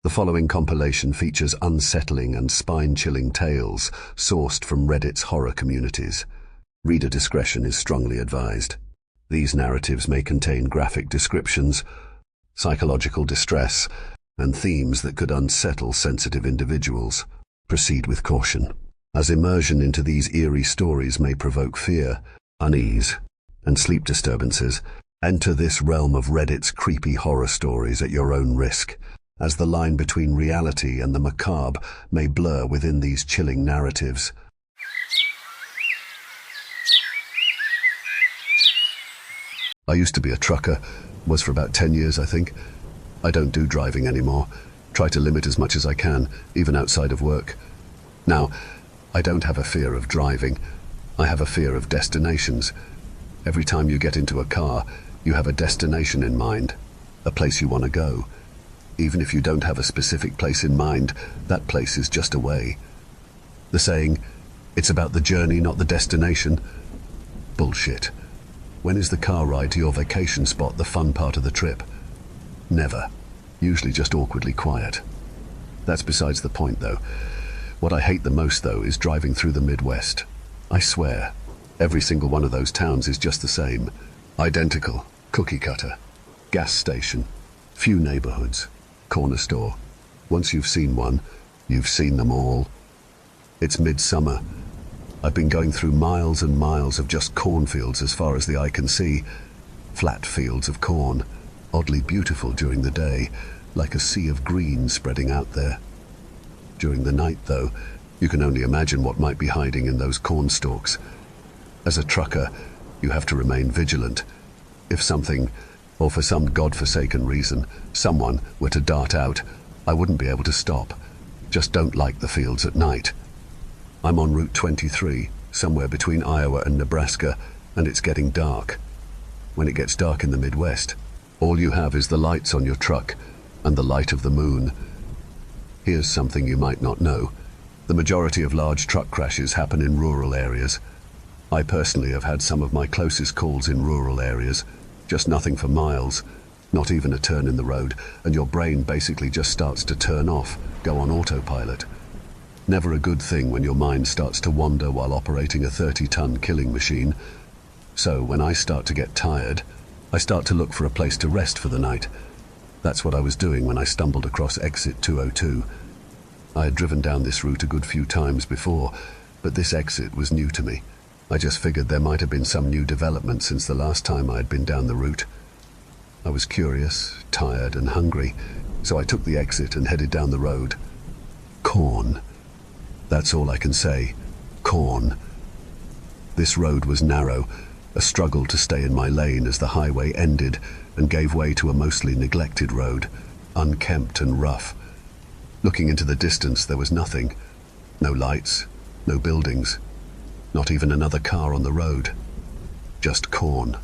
The following compilation features unsettling and spine-chilling tales sourced from Reddit's horror communities. Reader discretion is strongly advised. These narratives may contain graphic descriptions, psychological distress, and themes that could unsettle sensitive individuals. Proceed with caution, as immersion into these eerie stories may provoke fear, unease, and sleep disturbances. Enter this realm of Reddit's creepy horror stories at your own risk, as the line between reality and the macabre may blur within these chilling narratives. I used to be a trucker, was for about 10 years I think. I don't do driving anymore, try to limit as much as I can, even outside of work. Now, I don't have a fear of driving, I have a fear of destinations. Every time you get into a car, you have a destination in mind, a place you want to go. Even if you don't have a specific place in mind, that place is just a way. The saying, "It's about the journey, not the destination." Bullshit. When is the car ride to your vacation spot the fun part of the trip? Never. Usually just awkwardly quiet. That's besides the point though. What I hate the most though is driving through the Midwest. I swear, every single one of those towns is just the same. Identical, cookie cutter, gas station, few neighborhoods, corner store. Once you've seen one, you've seen them all. It's midsummer. I've been going through miles and miles of just cornfields as far as the eye can see. Flat fields of corn, oddly beautiful during the day, like a sea of green spreading out there. During the night, though, you can only imagine what might be hiding in those corn stalks. As a trucker, you have to remain vigilant. If something, or for some godforsaken reason, someone were to dart out, I wouldn't be able to stop. Just don't like the fields at night. I'm on Route 23, somewhere between Iowa and Nebraska, and it's getting dark. When it gets dark in the Midwest, all you have is the lights on your truck and the light of the moon. Here's something you might not know. The majority of large truck crashes happen in rural areas. I personally have had some of my closest calls in rural areas. Just nothing for miles, not even a turn in the road, and your brain basically just starts to turn off, go on autopilot. Never a good thing when your mind starts to wander while operating a 30-ton killing machine. So when I start to get tired, I start to look for a place to rest for the night. That's what I was doing when I stumbled across exit 202. I had driven down this route a good few times before, but this exit was new to me. I just figured there might have been some new development since the last time I had been down the route. I was curious, tired and hungry, so I took the exit and headed down the road. Corn. That's all I can say. Corn. This road was narrow, a struggle to stay in my lane as the highway ended and gave way to a mostly neglected road, unkempt and rough. Looking into the distance, there was nothing. No lights, no buildings, not even another car on the road. Just corn.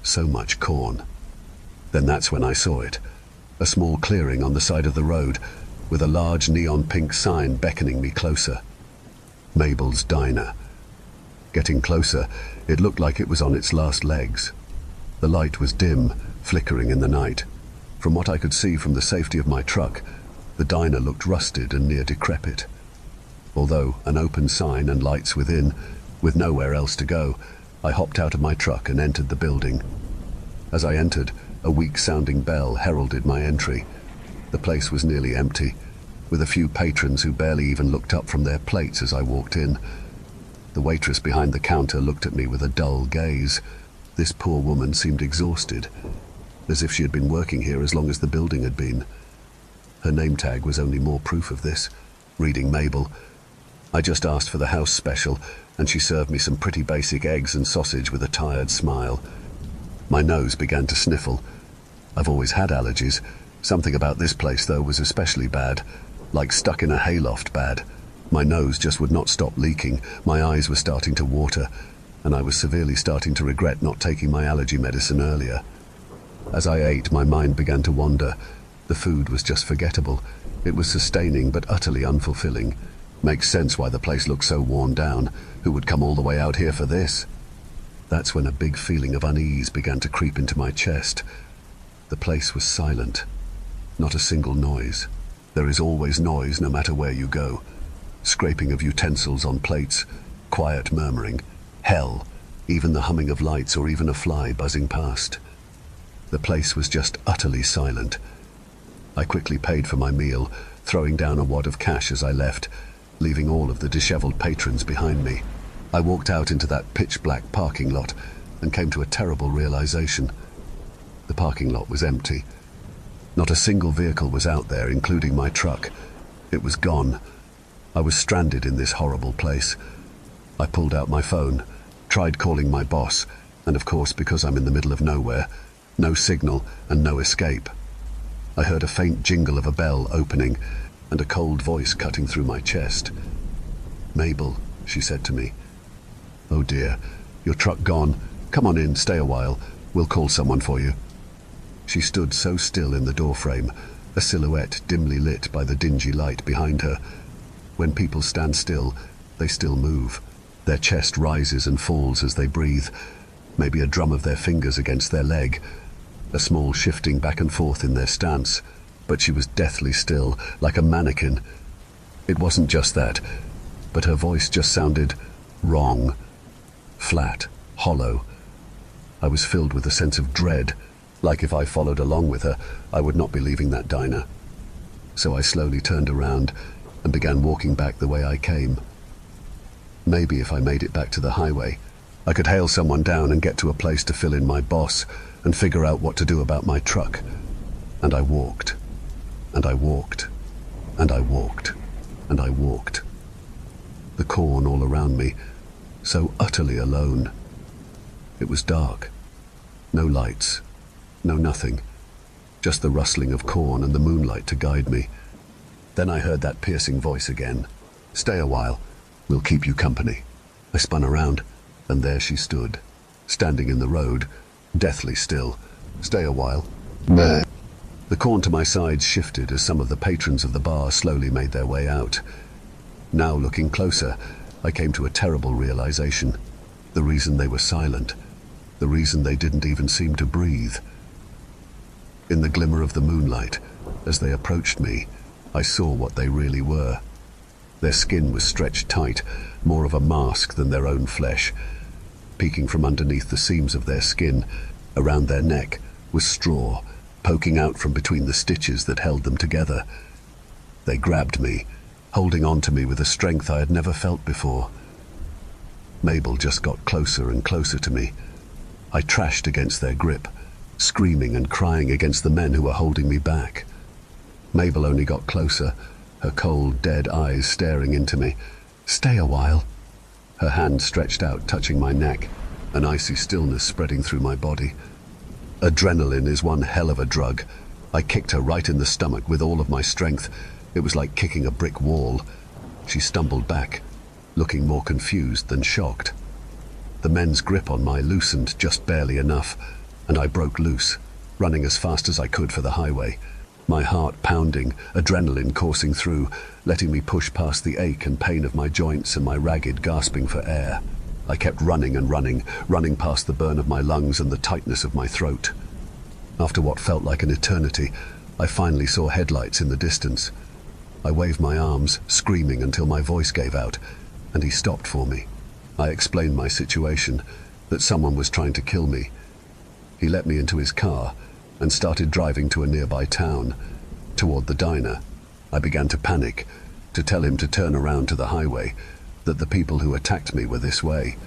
So much corn. Then that's when I saw it. A small clearing on the side of the road, with a large neon pink sign beckoning me closer. Mabel's Diner. Getting closer, it looked like it was on its last legs. The light was dim, flickering in the night. From what I could see from the safety of my truck, the diner looked rusted and near decrepit. Although an open sign and lights within, with nowhere else to go, I hopped out of my truck and entered the building. As I entered, a weak-sounding bell heralded my entry. The place was nearly empty, with a few patrons who barely even looked up from their plates as I walked in. The waitress behind the counter looked at me with a dull gaze. This poor woman seemed exhausted, as if she had been working here as long as the building had been. Her name tag was only more proof of this. Reading Mabel. I just asked for the house special, and she served me some pretty basic eggs and sausage with a tired smile. My nose began to sniffle. I've always had allergies. Something about this place, though, was especially bad. Like stuck in a hayloft bad. My nose just would not stop leaking, my eyes were starting to water, and I was severely starting to regret not taking my allergy medicine earlier. As I ate, my mind began to wander. The food was just forgettable. It was sustaining but utterly unfulfilling. Makes sense why the place looked so worn down. Who would come all the way out here for this? That's when a big feeling of unease began to creep into my chest. The place was silent. Not a single noise. There is always noise no matter where you go. Scraping of utensils on plates, quiet murmuring, hell, even the humming of lights or even a fly buzzing past. The place was just utterly silent. I quickly paid for my meal, throwing down a wad of cash as I left, leaving all of the disheveled patrons behind me. I walked out into that pitch-black parking lot and came to a terrible realization. The parking lot was empty. Not a single vehicle was out there, including my truck. It was gone. I was stranded in this horrible place. I pulled out my phone, tried calling my boss, and of course, because I'm in the middle of nowhere, no signal and no escape. I heard a faint jingle of a bell opening and a cold voice cutting through my chest. "Mabel," she said to me. "Oh dear, your truck gone. Come on in, stay a while. We'll call someone for you." She stood so still in the doorframe, a silhouette dimly lit by the dingy light behind her. When people stand still, they still move. Their chest rises and falls as they breathe, maybe a drum of their fingers against their leg, a small shifting back and forth in their stance. But she was deathly still, like a mannequin. It wasn't just that, but her voice just sounded wrong, flat, hollow. I was filled with a sense of dread, like if I followed along with her, I would not be leaving that diner. So I slowly turned around and began walking back the way I came. Maybe if I made it back to the highway, I could hail someone down and get to a place to fill in my boss and figure out what to do about my truck. And I walked, and I walked, and I walked, and I walked. The corn all around me, so utterly alone. It was dark. No lights, no nothing. Just the rustling of corn and the moonlight to guide me. Then I heard that piercing voice again. "Stay a while. We'll keep you company." I spun around, and there she stood, standing in the road, deathly still. "Stay a while." "Meh." The corn to my sides shifted as some of the patrons of the bar slowly made their way out. Now, looking closer, I came to a terrible realization. The reason they were silent, the reason they didn't even seem to breathe. In the glimmer of the moonlight, as they approached me, I saw what they really were. Their skin was stretched tight, more of a mask than their own flesh. Peeking from underneath the seams of their skin, around their neck, was straw, poking out from between the stitches that held them together. They grabbed me, holding on to me with a strength I had never felt before. Mabel just got closer and closer to me. I trashed against their grip, screaming and crying against the men who were holding me back. Mabel only got closer, her cold, dead eyes staring into me. "Stay a while." Her hand stretched out, touching my neck, an icy stillness spreading through my body. Adrenaline is one hell of a drug. I kicked her right in the stomach with all of my strength. It was like kicking a brick wall. She stumbled back, looking more confused than shocked. The men's grip on me loosened just barely enough, and I broke loose, running as fast as I could for the highway. My heart pounding, adrenaline coursing through, letting me push past the ache and pain of my joints and my ragged gasping for air. I kept running and running past the burn of my lungs and the tightness of my throat. After what felt like an eternity, I finally saw headlights in the distance. I waved my arms, screaming until my voice gave out, and he stopped for me. I explained my situation, that someone was trying to kill me. He let me into his car and started driving to a nearby town, toward the diner. I began to panic, to tell him to turn around to the highway, that the people who attacked me were this way.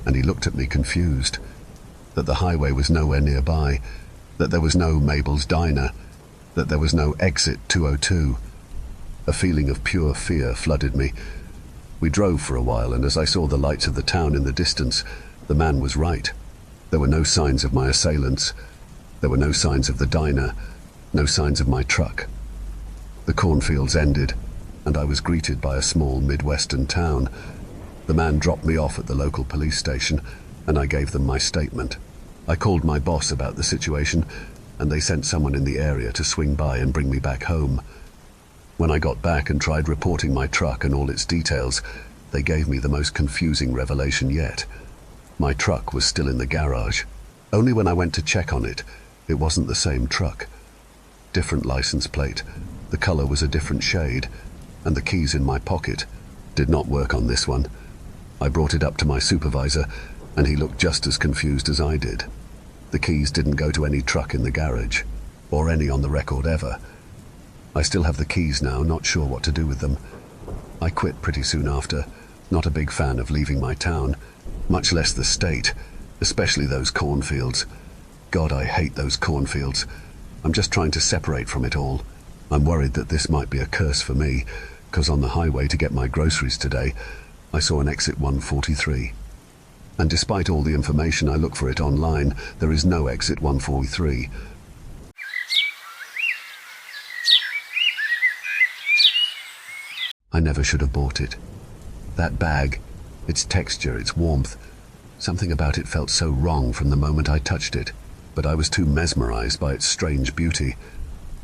And he looked at me confused, that the highway was nowhere nearby, that there was no Mabel's diner, that there was no exit 202. A feeling of pure fear flooded me. We drove for a while, and as I saw the lights of the town in the distance, the man was right. There were no signs of my assailants. There were no signs of the diner, no signs of my truck. The cornfields ended, and I was greeted by a small Midwestern town. The man dropped me off at the local police station, and I gave them my statement. I called my boss about the situation, and they sent someone in the area to swing by and bring me back home. When I got back and tried reporting my truck and all its details, they gave me the most confusing revelation yet. My truck was still in the garage. Only when I went to check on it, it wasn't the same truck. Different license plate, The color was a different shade, and the keys in my pocket did not work on this one. I brought it up to my supervisor, and he looked just as confused as I did. The keys didn't go to any truck in the garage, or any on the record ever. I still have the keys now, not sure what to do with them. I quit pretty soon after, not a big fan of leaving my town, much less the state, especially those cornfields. God, I hate those cornfields. I'm just trying to separate from it all. I'm worried that this might be a curse for me, because on the highway to get my groceries today, I saw an exit 143. And despite all the information I look for it online, there is no exit 143. I never should have bought it. That bag, its texture, its warmth, something about it felt so wrong from the moment I touched it, but I was too mesmerized by its strange beauty.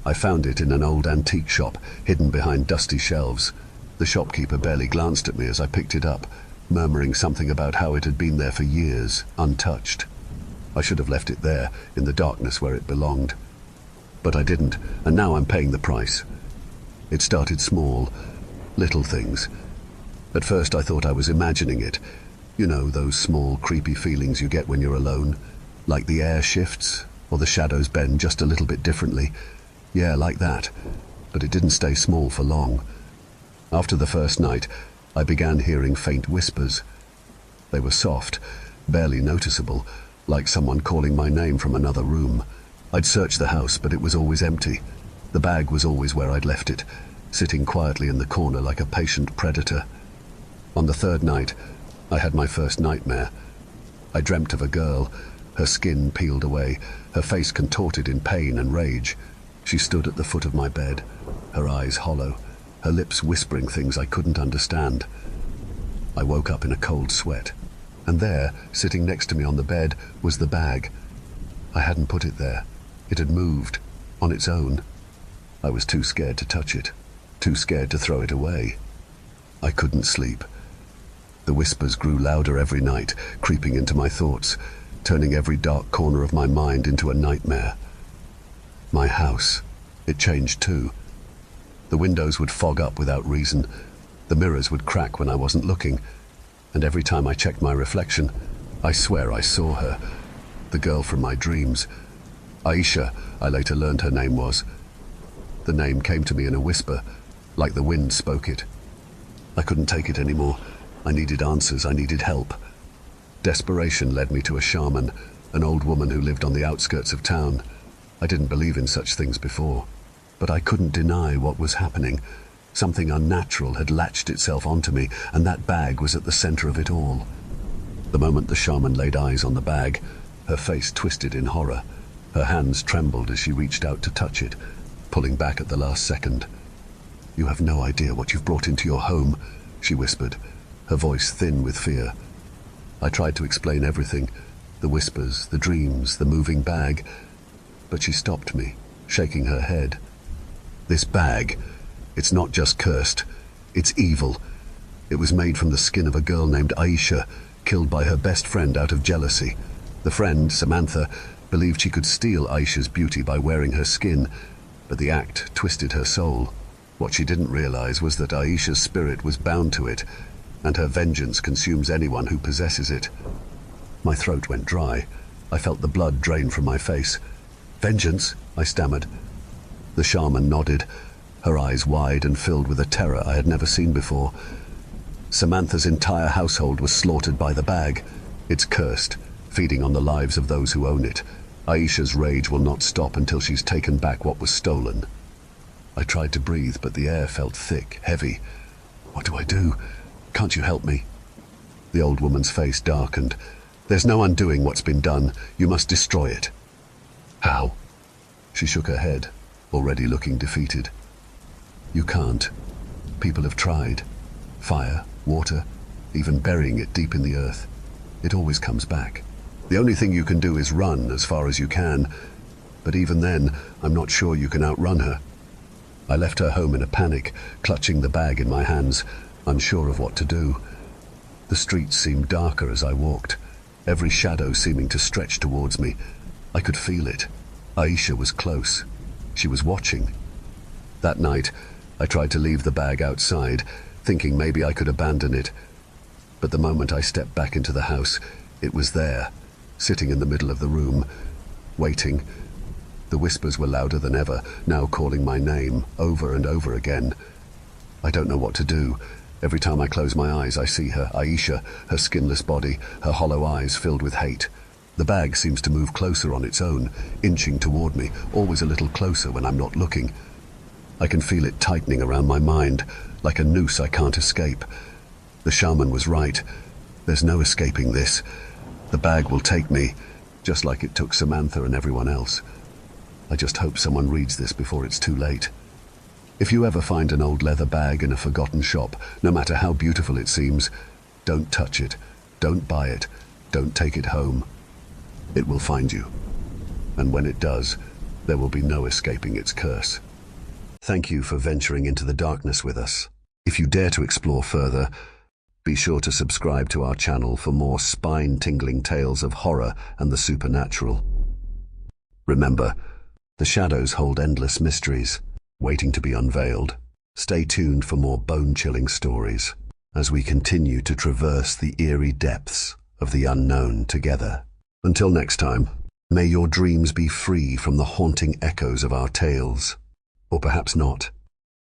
I found it in an old antique shop, hidden behind dusty shelves. The shopkeeper barely glanced at me as I picked it up, murmuring something about how it had been there for years, untouched. I should have left it there, in the darkness where it belonged. But I didn't, and now I'm paying the price. It started small, little things. At first I thought I was imagining it. You know, those small, creepy feelings you get when you're alone, like the air shifts, or the shadows bend just a little bit differently. Yeah, like that. But it didn't stay small for long. After the first night, I began hearing faint whispers. They were soft, barely noticeable, like someone calling my name from another room. I'd searched the house, but it was always empty. The bag was always where I'd left it, sitting quietly in the corner like a patient predator. On the third night, I had my first nightmare. I dreamt of a girl, her skin peeled away, her face contorted in pain and rage. She stood at the foot of my bed, her eyes hollow, her lips whispering things I couldn't understand. I woke up in a cold sweat, and there, sitting next to me on the bed, was the bag. I hadn't put it there. It had moved, on its own. I was too scared to touch it, too scared to throw it away. I couldn't sleep. The whispers grew louder every night, creeping into my thoughts, turning every dark corner of my mind into a nightmare. My house, it changed too. The windows would fog up without reason, the mirrors would crack when I wasn't looking, and every time I checked my reflection, I swear I saw her, the girl from my dreams. Aisha, I later learned her name was. The name came to me in a whisper, like the wind spoke it. I couldn't take it anymore. I needed answers, I needed help. Desperation led me to a shaman, an old woman who lived on the outskirts of town. I didn't believe in such things before, but I couldn't deny what was happening. Something unnatural had latched itself onto me, and that bag was at the center of it all. The moment the shaman laid eyes on the bag, her face twisted in horror. Her hands trembled as she reached out to touch it, pulling back at the last second. "You have no idea what you've brought into your home," she whispered, her voice thin with fear. I tried to explain everything, the whispers, the dreams, the moving bag, but she stopped me, shaking her head. "This bag, it's not just cursed, it's evil. It was made from the skin of a girl named Aisha, killed by her best friend out of jealousy. The friend, Samantha, believed she could steal Aisha's beauty by wearing her skin, but the act twisted her soul. What she didn't realize was that Aisha's spirit was bound to it, and her vengeance consumes anyone who possesses it." My throat went dry. I felt the blood drain from my face. "Vengeance?" I stammered. The shaman nodded, her eyes wide and filled with a terror I had never seen before. "Samantha's entire household was slaughtered by the bag. It's cursed, feeding on the lives of those who own it. Aisha's rage will not stop until she's taken back what was stolen." I tried to breathe, but the air felt thick, heavy. "What do I do? Can't you help me?" The old woman's face darkened. "There's no undoing what's been done. You must destroy it." "How?" She shook her head, already looking defeated. "You can't. People have tried. Fire, water, even burying it deep in the earth. It always comes back. The only thing you can do is run as far as you can, but even then, I'm not sure you can outrun her." I left her home in a panic, clutching the bag in my hands, unsure of what to do. The streets seemed darker as I walked, every shadow seeming to stretch towards me. I could feel it. Aisha was close. She was watching. That night, I tried to leave the bag outside, thinking maybe I could abandon it. But the moment I stepped back into the house, it was there, sitting in the middle of the room, waiting. The whispers were louder than ever, now calling my name over and over again. I don't know what to do. Every time I close my eyes, I see her, Aisha, her skinless body, her hollow eyes filled with hate. The bag seems to move closer on its own, inching toward me, always a little closer when I'm not looking. I can feel it tightening around my mind, like a noose I can't escape. The shaman was right. There's no escaping this. The bag will take me, just like it took Samantha and everyone else. I just hope someone reads this before it's too late. If you ever find an old leather bag in a forgotten shop, no matter how beautiful it seems, don't touch it, don't buy it, don't take it home. It will find you. And when it does, there will be no escaping its curse. Thank you for venturing into the darkness with us. If you dare to explore further, be sure to subscribe to our channel for more spine-tingling tales of horror and the supernatural. Remember, the shadows hold endless mysteries, waiting to be unveiled. Stay tuned for more bone-chilling stories as we continue to traverse the eerie depths of the unknown together. Until next time, may your dreams be free from the haunting echoes of our tales. Or perhaps not.